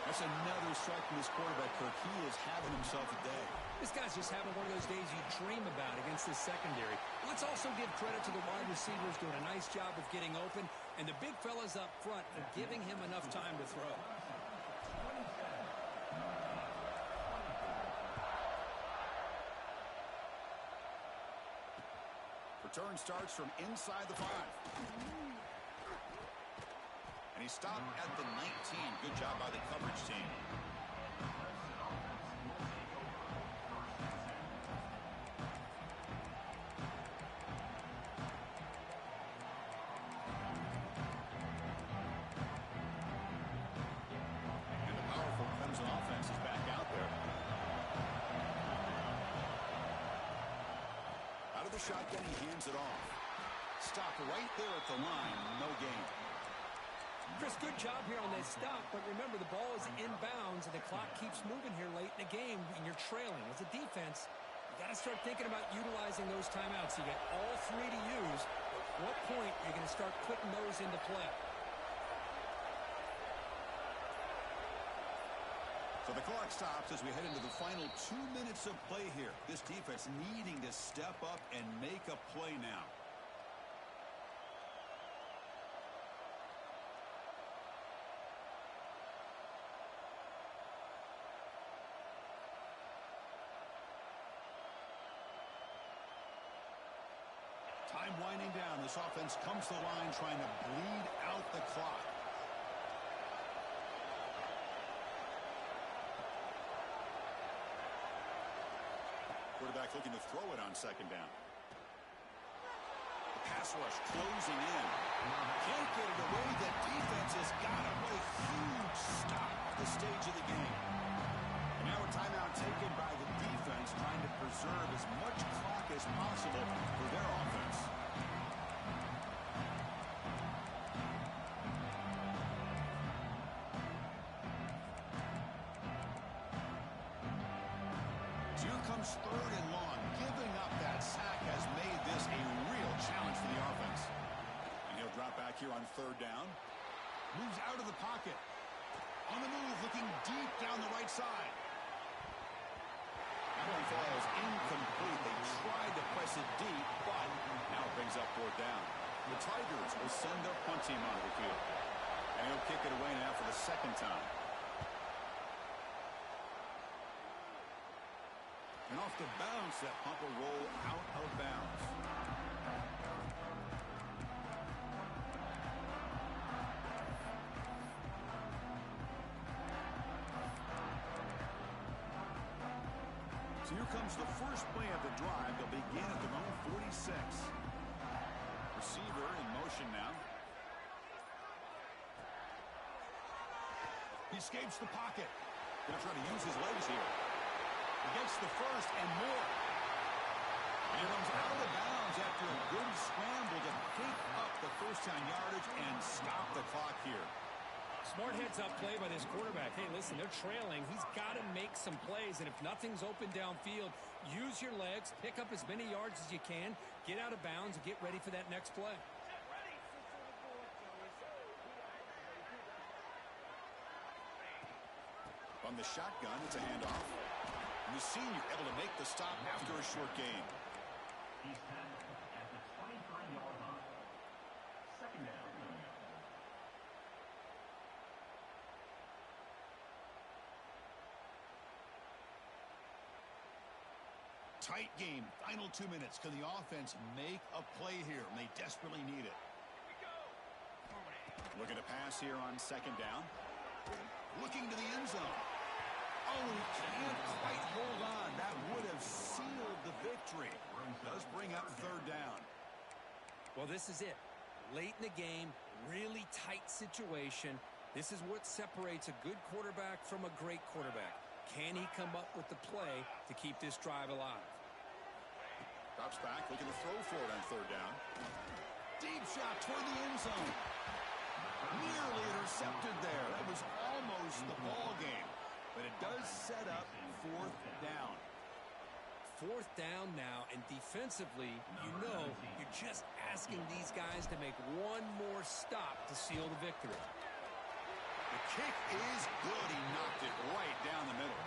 That's another strike from this quarterback, Kirk. He is having himself a day. This guy's just having one of those days you dream about against this secondary. Let's also give credit to the wide receivers doing a nice job of getting open, and the big fellas up front for giving him enough time to throw. Return starts from inside the 5. And he stopped at the 19. Good job by the coverage team. And the powerful Clemson offense is back out there. Out of the shotgun, he hands it off. Stopped right there at the line. No gain. Chris, good job here on that stop, but remember the ball is inbounds and the clock keeps moving here late in the game and you're trailing. As a defense, you got to start thinking about utilizing those timeouts. You got all 3 to use. At what point are you going to start putting those into play? So the clock stops as we head into the final 2 minutes of play here. This defense needing to step up and make a play now. Time winding down. This offense comes to the line trying to bleed out the clock. Quarterback looking to throw it on second down. The pass rush closing in. Can't get it away. The defense has got him. What a huge stop at the stage of the game. And now a timeout taken by the defense trying to preserve as much clock as possible for their offense. Third and long. Giving up that sack has made this a real challenge for the offense. And he'll drop back here on third down. Moves out of the pocket. On the move, looking deep down the right side. That one falls incomplete. They tried to press it deep, but now it brings up fourth down. The Tigers will send their punt team onto the field. And he'll kick it away now for the second time. And off the bounce, that punt will roll out of bounds. So here comes the first play of the drive. They'll begin at their own 46. Receiver in motion now. He escapes the pocket. Going to try to use his legs here. Against the first and more. And he runs out of bounds after a good scramble to pick up the first down yardage and stop the clock here. Smart heads-up play by this quarterback. Hey, listen, they're trailing. He's got to make some plays, and if nothing's open downfield, use your legs, pick up as many yards as you can, get out of bounds, and get ready for that next play. From the shotgun, it's a handoff. And the senior able to make the stop after a short gain. He's tackled at the 25-yard line. Second down. Tight game. Final 2 minutes. Can the offense make a play here? And they desperately need it. Looking to pass here on second down. Looking to the end zone. Oh, he can't quite hold on. That would have sealed the victory. Does bring up third down. Well, this is it. Late in the game, really tight situation. This is what separates a good quarterback from a great quarterback. Can he come up with the play to keep this drive alive? Drops back, looking to throw for it on third down. Deep shot toward the end zone. Nearly intercepted there. That was almost the ball game. But it does set up fourth down. Fourth down now, and defensively, you know, you're just asking these guys to make one more stop to seal the victory. The kick is good. He knocked it right down the middle.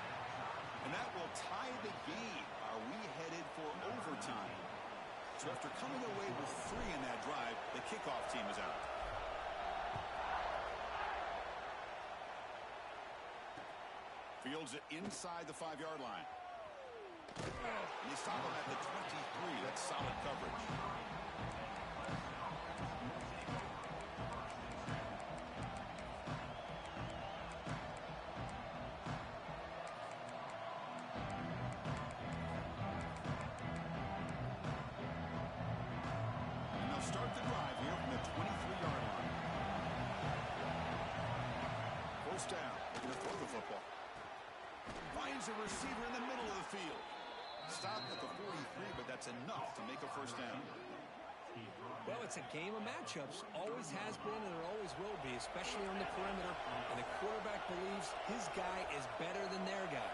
And that will tie the game. Are we headed for overtime? So after coming away with 3 in that drive, the kickoff team is out. Fields it inside the 5-yard line. And they stop him at the 23. That's solid coverage. Start the drive here from the 23-yard line. First down. Looking to throw the football. Finds a receiver in the middle of the field. Stopped at the 43, but that's enough to make a first down. Well, it's a game of matchups. Always has been and it always will be, especially on the perimeter. And the quarterback believes his guy is better than their guy.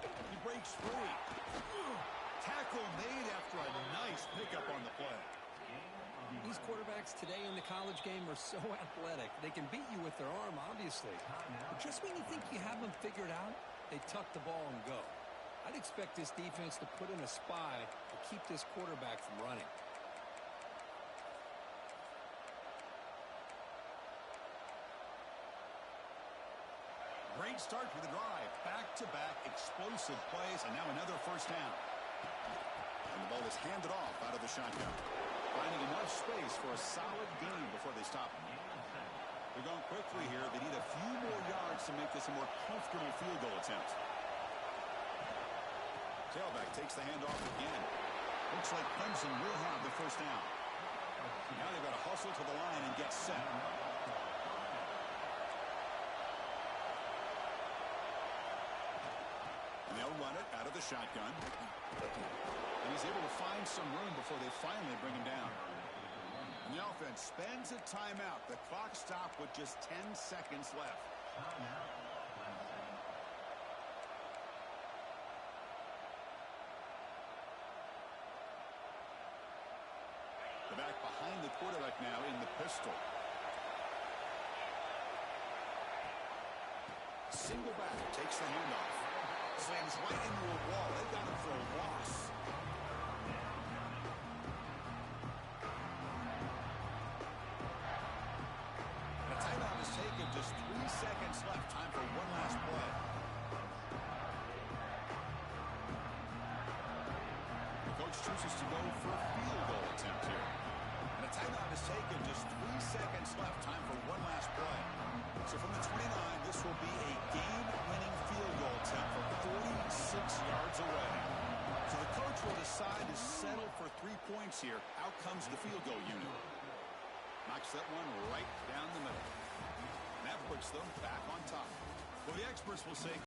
He breaks free. Tackle made after a nice pickup on the play. These quarterbacks today in the college game are so athletic. They can beat you with their arm, obviously. But just when you think you have them figured out, they tuck the ball and go. I'd expect this defense to put in a spy to keep this quarterback from running. Great start to the drive. Back-to-back explosive plays, and now another first down. And the ball is handed off out of the shotgun. Finding enough space for a solid gain before they stop him. They're going quickly here. They need a few more yards to make this a more comfortable field goal attempt. Tailback takes the handoff again. Looks like Clemson will have the first down. Now they've got to hustle to the line and get set. And they'll run it out of the shotgun. And he's able to find some room before they finally bring him down. And the offense spends a timeout. The clock stopped with just 10 seconds left. The back behind the quarterback now in the pistol. Single back takes the handoff. Slams right into a wall. They got him for a loss. The timeout is taken. Just 3 seconds left. Time for one last play. The coach chooses to go for a field goal attempt here. And the timeout is taken. Just 3 seconds left. Time for one last play. So from the 29, this will be a game-winning field goal attempt from 46 yards away. So the coach will decide to settle for 3 points here. Out comes the field goal unit. Knocks that one right down the middle. And that puts them back on top. Well, the experts will say